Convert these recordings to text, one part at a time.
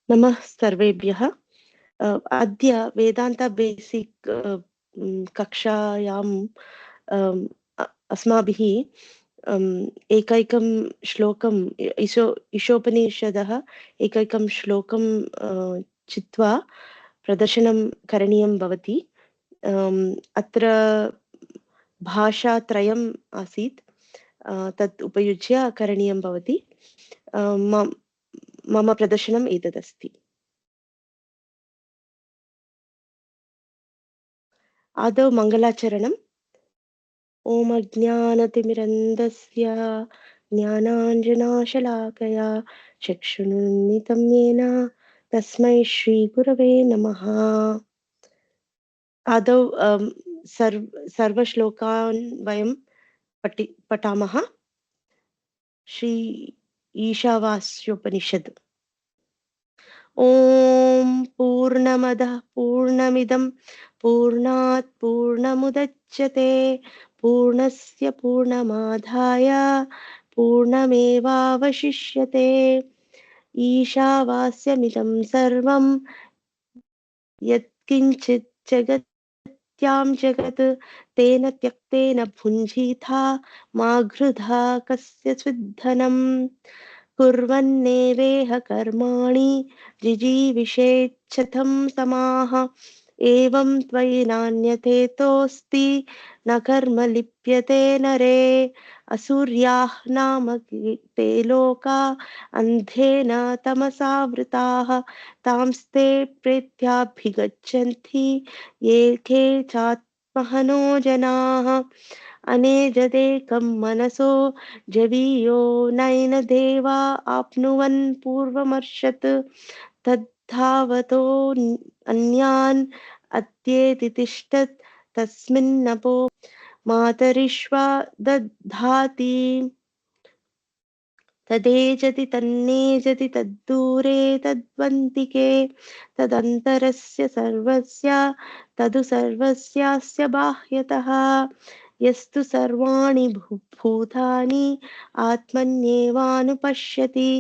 नमः सर्वेभ्यः। अद्य वेदान्त बेसिक् कक्षायाम् अस्माभिः एकैकं श्लोकं ईशोपनिषदः एकैकं श्लोकं चित्वा प्रदर्शनं करणीयं भवति। अत्र भाषात्रयम् आसीत्, तत् उपयुज्य करणीयं भवति। मम प्रदर्शनम् एतदस्ति। आदौ मङ्गलाचरणम्। ॐ अज्ञानतिमिरन्धस्य ज्ञानाञ्जनाशलाकया चक्षुरुन्मिलितं येन तस्मै श्रीगुरवे नमः। आदौ सर्वश्लोकान् वयं पठामः। श्री ईशावास्योपनिषत्। ॐ पूर्णमदः पूर्णमिदं पूर्णात् पूर्णमुदच्यते पूर्णस्य पूर्णमादाय पूर्णमेवावशिष्यते। ईशावास्यमिदं सर्वं यत्किञ्चित् जगत्यां जगत् तेन त्यक्तेन भुञ्जीथा मा घृधा कस्यचित् धनम्। कुर्वन्नेवेह कर्माणि जिजीविषेच्छतं समाः। एवं त्वयि नान्यथेतोऽस्ति न कर्म लिप्यते नरे। असुर्याः नाम ते लोका अन्धेन तमसावृताः तांस्ते प्रेत्याभिगच्छन्ति ये चात्महनो जनाः। अनेजदेकं मनसो जवीयो नैन देवा आप्नुवन् पूर्वमर्षत् तद्धावतो अन्यान् अत्येति तिष्ठत् तस्मिन्नपो मातरिश्वा दधाति। तदेजति तन्नेजति तद्दूरे तद्वन्तिके तदन्तरस्य सर्वस्य तदु सर्वस्यास्य बाह्यतः। यस्तु सर्वाणि भूतानि आत्मन्येवानुपश्यति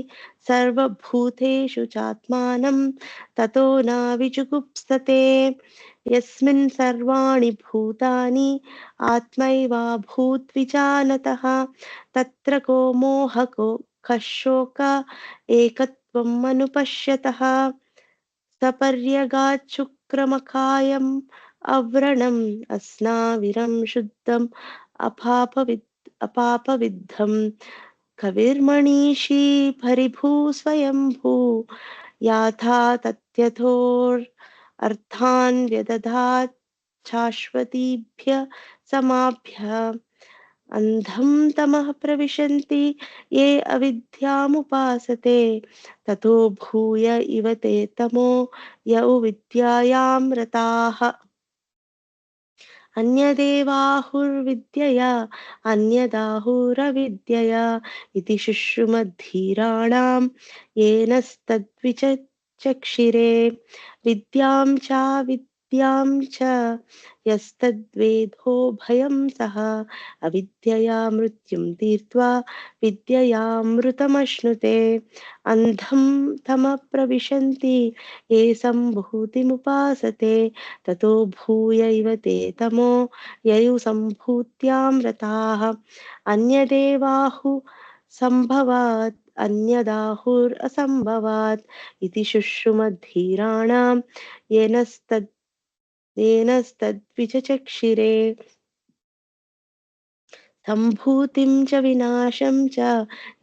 सर्वभूतेषु चात्मानं ततो न विजुगुप्सते। यस्मिन् सर्वाणि भूतानि आत्मैवाभूद्विजानतः तत्र को मोहको कशोक एकत्वम् अनुपश्यतः। सपर्यगाच्छुक्रमकायम् अव्रणम् अस्नाविरं शुद्धम् अपापविद्धम् कविर्मणिषी परिभू स्वयंभू याथा तथ्यथोऽर्थान् व्यदधात् शाश्वतीभ्य समाभ्य। अन्धं तमः प्रविशन्ति ये अविद्यामुपासते ततो भूय इव ते तमो यौ विद्यायां रताः। अन्यदेवाहुर्विद्यया अन्यदाहुरविद्यया इति शुश्रुमद्धीराणां येनस्तद्विचक्षिरे। विद्यां च यस्तद्वेदो भयं सः अविद्यया मृत्युं तीर्त्वा विद्ययामृतमश्नुते। अन्धं तमः प्रविशन्ति ये सम्भूतिमुपासते ततो भूयैव ते तमो ययु सम्भूत्यां रताः। अन्यदेवाहु सम्भवात् अन्यदाहुरसम्भवात् इति शुश्रुमद्धीराणां येनस्तद्विचक्षिरे। सम्भूतिं च विनाशं च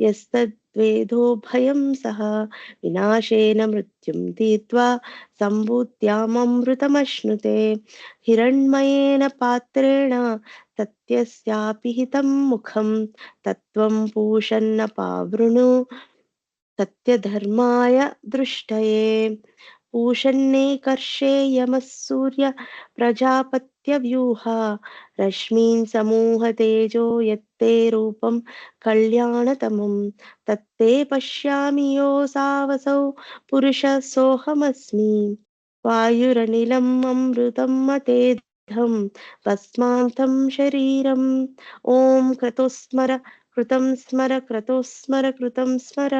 यस्तद्वेदो भयं सः विनाशेन मृत्युं तीर्त्वा सम्भूत्याममृतमश्नुते। हिरण्मयेन पात्रेण तत्यस्यापि हितं मुखं तत्त्वं पूषन्नपावृणु सत्यधर्माय दृष्टये। पूषन्नेकर्षे यमः सूर्य प्रजापत्यव्यूहा रश्मीन् समूह तेजो यत्ते रूपं कल्याणतमं तत्ते पश्यामि योऽसावसौ पुरुषः सोऽहमस्मि। वायुरनिलम् अमृतं मतेऽधं भस्मान्तं शरीरम्। ॐ क्रतुस्मर कृतं स्मर क्रतुस्मर कृतं स्मर।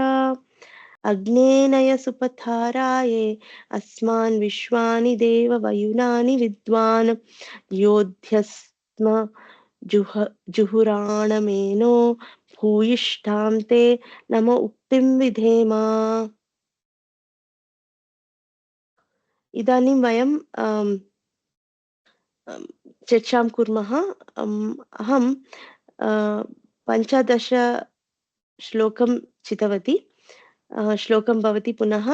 अग्नेनय सुपथाराये अस्मान् विश्वानि देव वयुनानि विद्वान् योध्यस्म जुहुराणमेनो भूयिष्ठां ते नम उक्तिं विधेम। इदानीं वयं चर्चां कुर्मः। अहं 15 श्लोकं चितवती। श्लोकं भवति पुनः।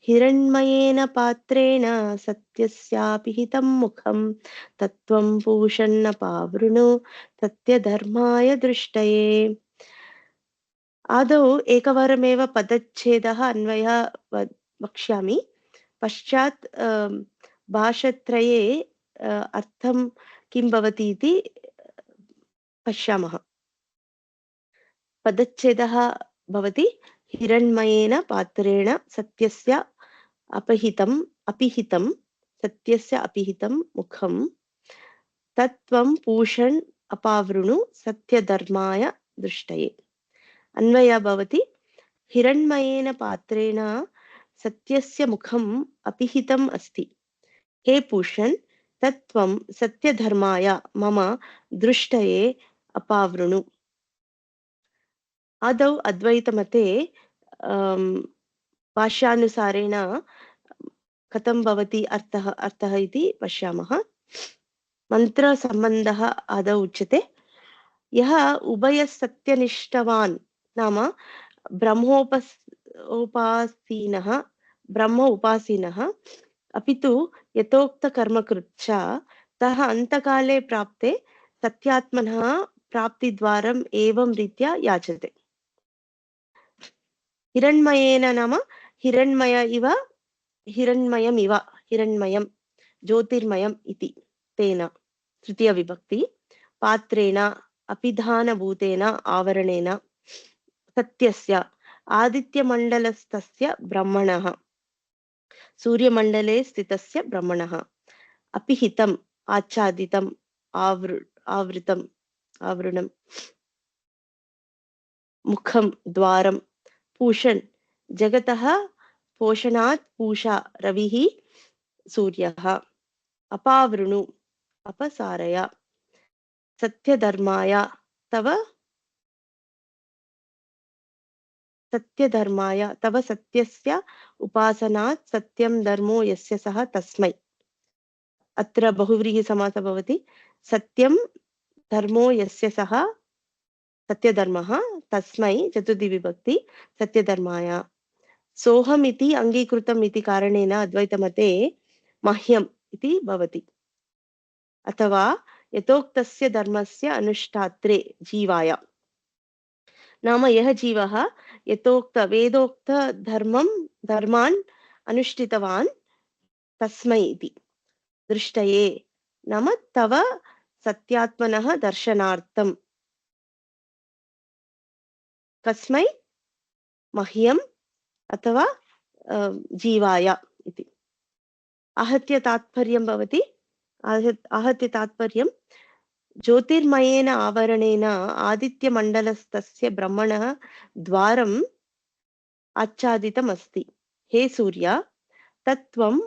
हिरण्मयेन पात्रेण सत्यस्यापिहितं मुखं तत्त्वं पूषन्नपावृणु सत्यधर्माय दृष्टये। आदौ एकवारमेव पदच्छेदः अन्वयः वक्ष्यामि। पश्चात् भाषत्रये अर्थं किं भवति इति पश्यामः। पदच्छेदः भवति हिरण्मयेन पात्रेण सत्यस्य अपिहितं सत्यस्य अपिहितं मुखं तत्त्वं पूषन् अपावृणु सत्यधर्माय दृष्टये। अन्वयः भवति हिरण्मयेन पात्रेण सत्यस्य मुखम् अपिहितम् अस्ति। हे पूषन् तत्त्वं सत्यधर्माय मम दृष्टये अपावृणु। आदौ अद्वैतमते भाष्यानुसारेण कथं भवति अर्थः इति पश्यामः। मन्त्रसम्बन्धः आदौ उच्यते। यः उभयसत्यनिष्ठवान् नाम ब्रह्म उपासीनः अपि तु यथोक्तकर्मकृत् च तः अन्तकाले प्राप्ते सत्यात्मनः प्राप्तिद्वारम् एवं रीत्या याचते। हिरण्मयेन नाम हिरण्मयं ज्योतिर्मयम् इति तेन तृतीयविभक्ति पात्रेण अपिधानभूतेन आवरणेन सत्यस्य आदित्यमण्डलस्थस्य ब्रह्मणः सूर्यमण्डले स्थितस्य ब्रह्मणः अपिहितम् आच्छादितम् आवृणं मुखं द्वारं पूषन् जगतः पोषणात् पूषा रविः सूर्यः अपावृणु अपसारय सत्यधर्माय तव सत्यस्य उपासनात् सत्यं धर्मो यस्य सः तस्मै। अत्र बहुव्रीहिसमासः भवति। सत्यं धर्मो यस्य सः सत्यधर्मः तस्मै चतुर्थीविभक्ति सत्यधर्माय। सोऽहम् इति अङ्गीकृतम् इति कारणेन अद्वैतमते मह्यम् इति भवति। अथवा यथोक्तस्य धर्मस्य अनुष्ठात्रे जीवाय नाम यः जीवः यथोक्त वेदोक्त धर्मान् अनुष्ठितवान् तस्मै इति दृष्टये नाम तव सत्यात्मनः दर्शनार्थं। कस्मै? मह्यम् अथवा जीवाय इति। आहत्य तात्पर्यं भवति। आहत्य तात्पर्यं ज्योतिर्मयेन आवरणेन आदित्यमण्डलस्थस्य ब्रह्मणः द्वारम् आच्छादितम् अस्ति। हे सूर्य तत्त्वम्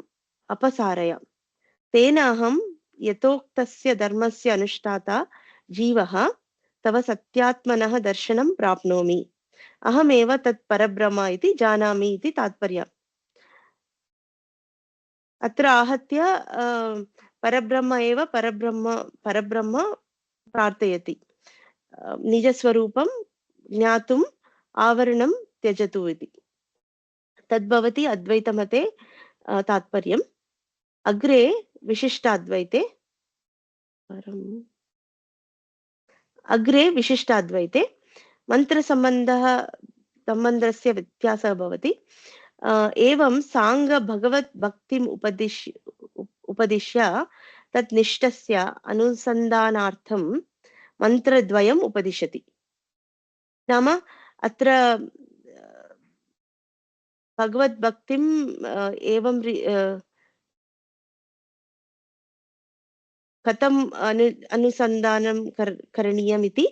अपसारय तेन अहं यथोक्तस्य धर्मस्य अनुष्ठाता जीवः तव सत्यात्मनः दर्शनं प्राप्नोमि। अहमेव तत् परब्रह्म इति जानामि इति तात्पर्यम्। अत्र आहत्य परब्रह्म एव परब्रह्म प्रार्थयति। निजस्वरूपं ज्ञातुम् आवरणं त्यजतु इति। तद्भवति अद्वैतमते तात्पर्यम्। अग्रे विशिष्टाद्वैते मंत्रसंबंधस्य व्यत्यासः भवति। एवं सांग भगवत भक्तिम् उपदिश्य तत् निष्ठस्य अनुसन्धानार्थं मन्त्रद्वयम् उपदिशति। नाम अत्र भगवद्भक्तिम् एवं कथम् अनुसन्धानं करणीयम् इति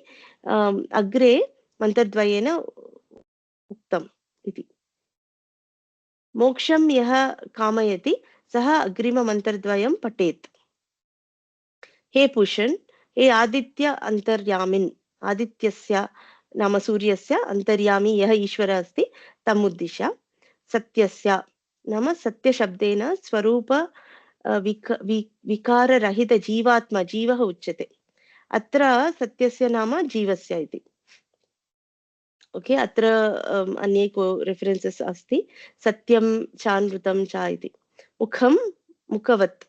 अग्रे मन्त्रद्वयेन उक्तम् इति। मोक्षं यः कामयति सः अग्रिममन्त्रद्वयं पठेत्। हे पूषन्, हे आदित्य अन्तर्यामिन्, आदित्यस्य नाम सूर्यस्य अन्तर्यामी यः ईश्वरः अस्ति तम् उद्दिश्य, सत्यस्य नाम सत्यशब्देन स्वरूप विकाररहित जीवात्मा जीवः उच्यते। अत्र सत्यस्य नाम जीवस्य इति। ओके, अत्र अन्ये को रेफरेन्सेस् अस्ति, सत्यं चानृतं च इति। मुखं मुखवत्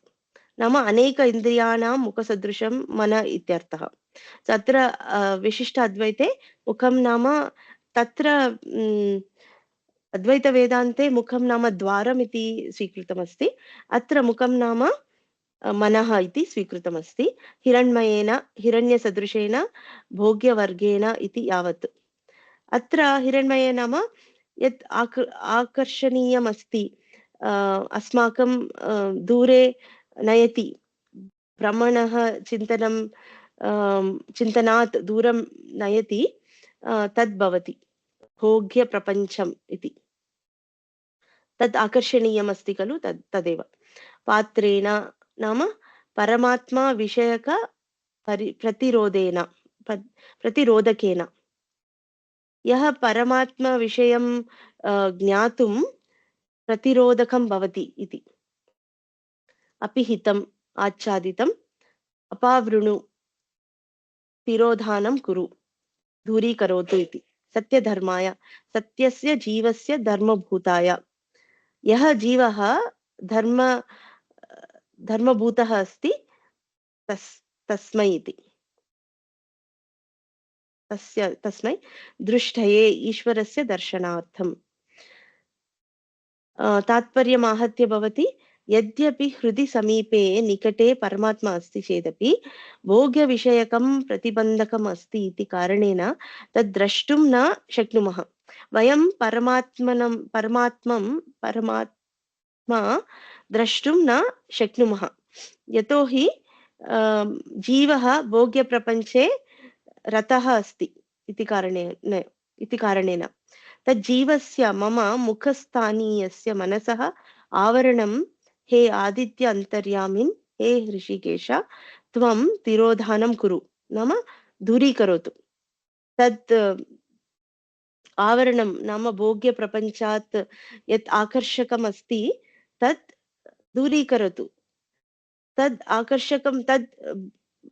नाम अनेक इन्द्रियाणां मुखसदृशं मन इत्यर्थः। अत्र विशिष्ट अद्वैते मुखं नाम तत्र अद्वैतवेदान्ते मुखं नाम द्वारमिति स्वीकृतमस्ति। अत्र मुखं नाम मनः इति स्वीकृतमस्ति। हिरण्मयेन हिरण्यसदृशेन भोग्यवर्गेण इति यावत्। अत्र हिरण्मये नाम यत् आकर्षणीयमस्ति, अस्माकं दूरे नयति, भ्रमणः चिन्तनं चिन्तनात् दूरं नयति, तद् भवति भोग्यप्रपञ्चम् इति। तद् आकर्षणीयमस्ति खलु, तदेव। पात्रेण नाम परमात्मा विषयक प्रतिरोधेन प्रतिरोधकेन, यः परमात्मा विषयं ज्ञातुं प्रतिरोधकं भवति इति। अपिहितम् आच्छादितम् अपावृणु तिरोधानं कुरु, दूरीकरोतु इति। सत्यधर्माय सत्यस्य जीवस्य धर्मभूताय, यः जीवः धर्म धर्मभूतः अस्ति तस्मै इति। तस्मै दृष्टये ईश्वरस्य दर्शनार्थम्। तात्पर्यमाहत्य भवति, यद्यपि हृदि समीपे निकटे परमात्मा अस्ति चेदपि भोग्यविषयकं प्रतिबन्धकम् अस्ति इति कारणेन तद् द्रष्टुं न शक्नुमः। वयं परमात्मा द्रष्टुं न शक्नुमः, यतोहि जीवः भोग्यप्रपञ्चे रतः अस्ति इति कारणेन तज्जीवस्य मम मुखस्थानीयस्य मनसः आवरणं हे आदित्य अन्तर्यामिन्, हे ऋषिकेश त्वं तिरोधानं कुरु नाम दूरीकरोतु। तत् आवरणं नाम भोग्यप्रपञ्चात् यत् आकर्षकम् अस्ति तत् दूरीकरोतु। तद् आकर्षकं तद्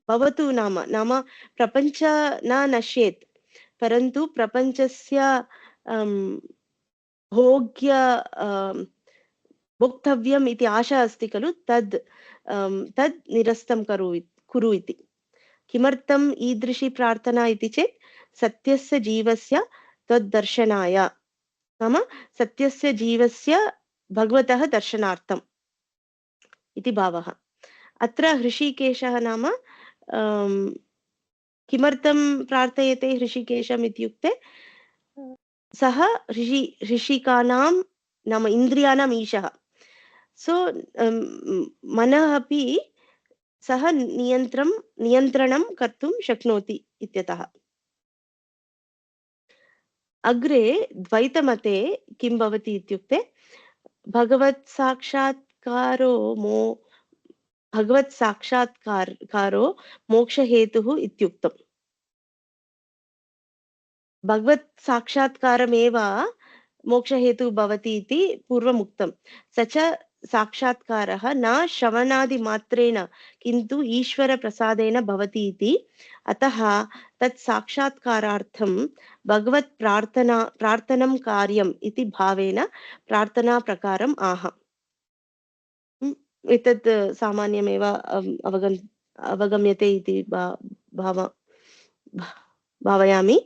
भवतु नाम नाम प्रपञ्च न नश्येत्, परन्तु प्रपञ्चस्य भोग्य भोक्तव्यम् इति आशा अस्ति खलु, तद् निरस्तं कुरु इति। किमर्थम् ईदृशी प्रार्थना इति चेत् सत्यस्य जीवस्य तद्दर्शनाय, नाम सत्यस्य जीवस्य भगवतः दर्शनार्थम् इति भावः। अत्र हृषीकेशः नाम किमर्थं प्रार्थयते हृषीकेशम् इत्युक्ते, सः ऋषिकानां नाम इन्द्रियाणाम् ईशः। सो मनः अपि सः नियन्त्रणं कर्तुं शक्नोति इत्यतः। अग्रे द्वैतमते किं भवति इत्युक्ते, भगवत् साक्षात्कारो मोक्षहेतुः इत्युक्तम्। भगवत् साक्षात्कारमेव मोक्षहेतुः भवति इति पूर्वम् उक्तं। स च साक्षात्कारः न श्रवणादिमात्रेण किन्तु ईश्वरप्रसादेन भवति इति। अतः तत् साक्षात्कारार्थं भगवत् प्रार्थनं कार्यम् इति भावेन प्रार्थनाप्रकारम् आह। एतत् सामान्यमेव अवगम्यते इति भावयामि।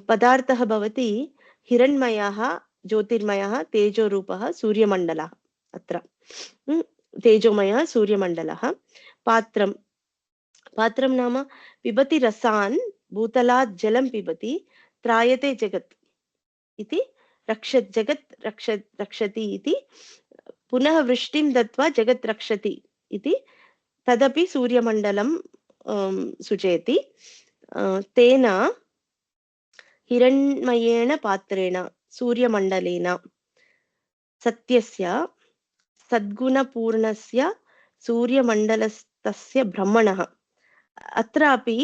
पदार्थः भवति हिरण्मयः, ज्योतिर्मयः, तेजोरूपः, सूर्यमण्डलः। अत्र तेजोमयः सूर्यमण्डलः। पात्रं नाम पिबति रसान्, भूतलात् जलं पिबति, त्रायते जगत् इति, जगत् रक्षति इति, पुनः वृष्टिं दत्वा जगत् रक्षति इति, तदपि सूर्यमण्डलं सूचयति। तेन हिरण्मयेन पात्रेण सूर्यमण्डलेन सत्यस्य सद्गुणपूर्णस्य सूर्यमण्डलस्तस्य ब्रह्मणः। अत्रापि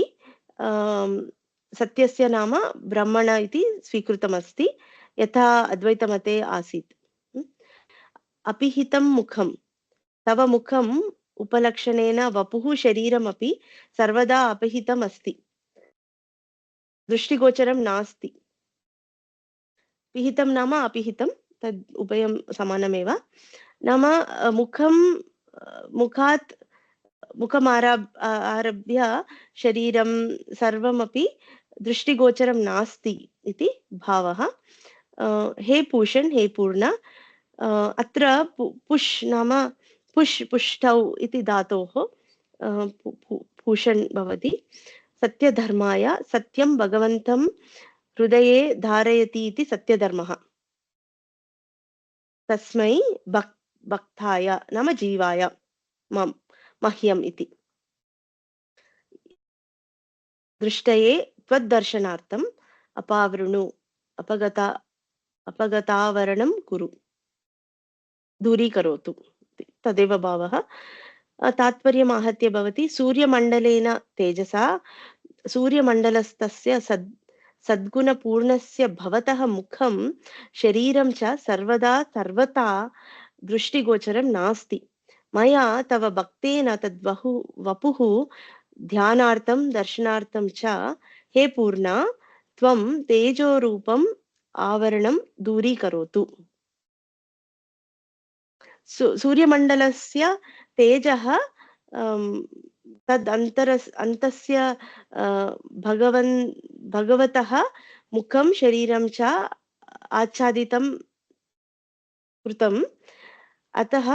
सत्यस्य नाम ब्रह्मण इति स्वीकृतमस्ति, यथा अद्वैतमते आसीत्। अपिहितं मुखं, तव मुखम् उपलक्षणेन वपुः शरीरमपि सर्वदा अपहितम् अस्ति, दृष्टिगोचरं नास्ति। पिहितं नाम अपिहितं, तद् उभयं समानमेव। नाम मुखं मुखात् आरभ्य शरीरं सर्वमपि दृष्टिगोचरं नास्ति इति भावः। हे पूषण, हे पूर्ण, अत्र पुष् नाम पुष्टौ इति धातोः पूषण भवति। सत्यधर्माय, सत्यं भगवन्तं हृदये धारयति इति सत्यधर्मः। तस्मै भक्ताय नाम जीवाय मह्यम् इति। दृष्टये त्वद्दर्शनार्थम् अपावृणु, अपगतावरणं कुरु, दूरीकरोतु, तदेव भावः। तात्पर्यम् आहत्य भवति सूर्यमण्डलेन तेजसा सूर्यमण्डलस्तस्य सद्गुणपूर्णस्य भवतः मुखं शरीरं च सर्वदा सर्वथा दृष्टिगोचरं नास्ति। मया तव भक्तेन तद्वहु वपुः ध्यानार्थं दर्शनार्थं च हे पूर्णा त्वं तेजोरूपम् आवरणं दूरीकरोतु। सूर्यमण्डलस्य तेजः तद् अन्तस्य भगवतः मुखं शरीरं च आच्छादितं कृतम्, अतः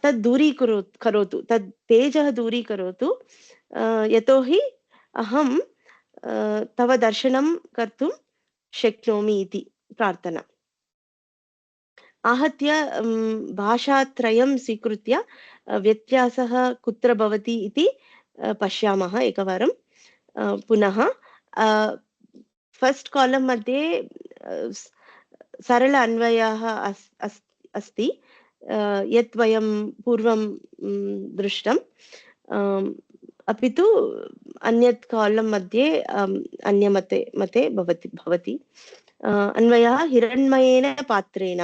तद् दूरीकरोतु, तद् तेजः दूरीकरोतु, यतोहि अहं तव दर्शनं कर्तुं शक्नोमि इति प्रार्थना। आहत्य भाषात्रयं स्वीकृत्य व्यत्यासः कुत्र भवति इति पश्यामः एकवारं पुनः। फस्ट् कालम् मध्ये सरल अन्वयः अस्ति, यत् वयं पूर्वं दृष्टम्, अपि तु अन्यत् कालं मध्ये अन्यमते भवति। अन्वयः हिरण्मयेन पात्रेण,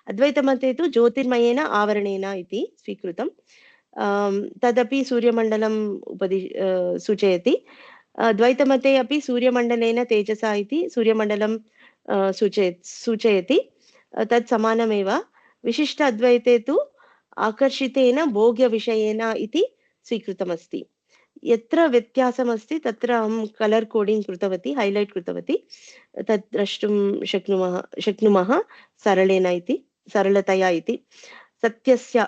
अद्वैतमते तु ज्योतिर्मयेन आवरणेन इति स्वीकृतं। तदपि सूर्यमण्डलं सूचयति। द्वैतमते अपि सूर्यमण्डलेन तेजसा इति सूर्यमण्डलं सूचयति, तत् समानमेव। विशिष्ट अद्वैते तु आकर्षितेन भोग्यविषयेन इति स्वीकृतमस्ति। यत्र व्यत्यासमस्ति तत्र अहं कलर् कोडिङ्ग् कृतवती, हैलैट् कृतवती, तत् द्रष्टुं शक्नुमः सरलेन इति, सरलतया इति। सत्यस्य,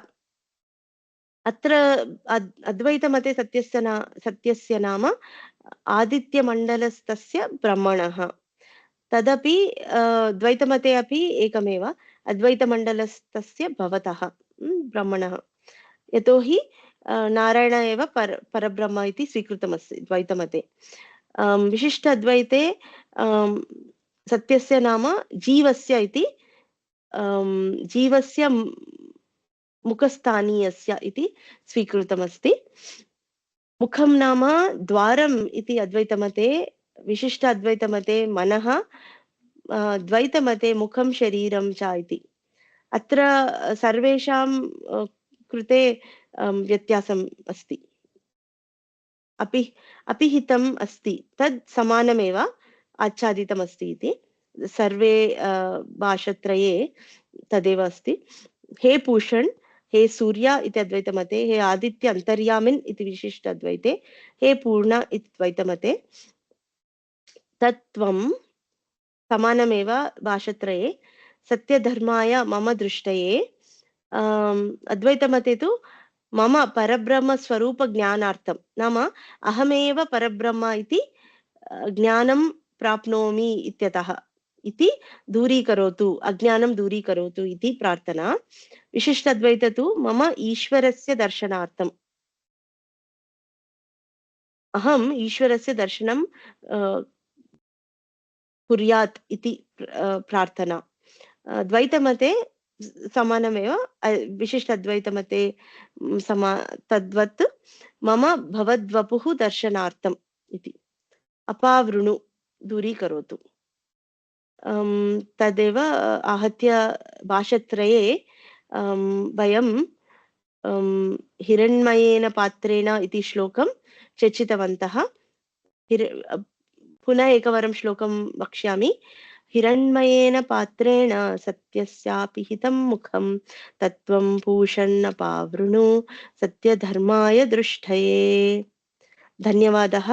अत्र अद्वैतमते सत्यस्य नाम आदित्यमण्डलस्तस्य ब्रह्मणः। तदपि द्वैतमते अपि एकमेव, अद्वैतमण्डलस्तस्य भवतः ब्रह्मणः, यतोहि नारायण एव परब्रह्म इति स्वीकृतमस्ति द्वैतमते। विशिष्ट अद्वैते सत्यस्य नाम जीवस्य इति, जीवस्य मुखस्थानीयस्य इति स्वीकृतमस्ति। मुखं नाम द्वारम् इति अद्वैतमते, विशिष्ट अद्वैतमते मनः, द्वैतमते मुखं शरीरं च इति। अत्र सर्वेषां कृते व्यत्यासम् अस्ति। अपिहितम् अस्ति, तद् समानमेव आच्छादितमस्ति इति सर्वे भाषत्रये तदेव अस्ति। हे पूषण, हे सूर्य इति अद्वैतमते, हे आदित्य अन्तर्यामिन् इति विशिष्ट अद्वैते, हे पूर्ण इति द्वैतमते, तत्त्वं समानमेव भाषत्रये। सत्यधर्माय मम दृष्टये, अद्वैतमते तु मम परब्रह्म स्वरूप ज्ञानार्थं, नाम अहमेव परब्रह्म इति ज्ञानं प्राप्नोमि इत्यतः इति दूरीकरोतु, अज्ञानं दूरीकरोतु इति प्रार्थना। विशिष्ट अद्वैत तु मम ईश्वरस्य दर्शनार्थम्, अहम् ईश्वरस्य दर्शनं कुर्यात् इति प्रार्थना। द्वैतमते समानमेव विशिष्टाद्वैतमते तद्वत् मम भवद्वपुः दर्शनार्थम् इति अपावृणु दूरीकरोतु तदेव आहत्य भाषत्रये वयं हिरण्मयेन पात्रेण इति श्लोकं चर्चितवन्तः पुनः एकवारं श्लोकं वक्ष्यामि हिरण्मयेन पात्रेण सत्यस्यापि हितं मुखं तत्त्वं पूषन्नपावृणु सत्यधर्माय दृष्टये धन्यवादः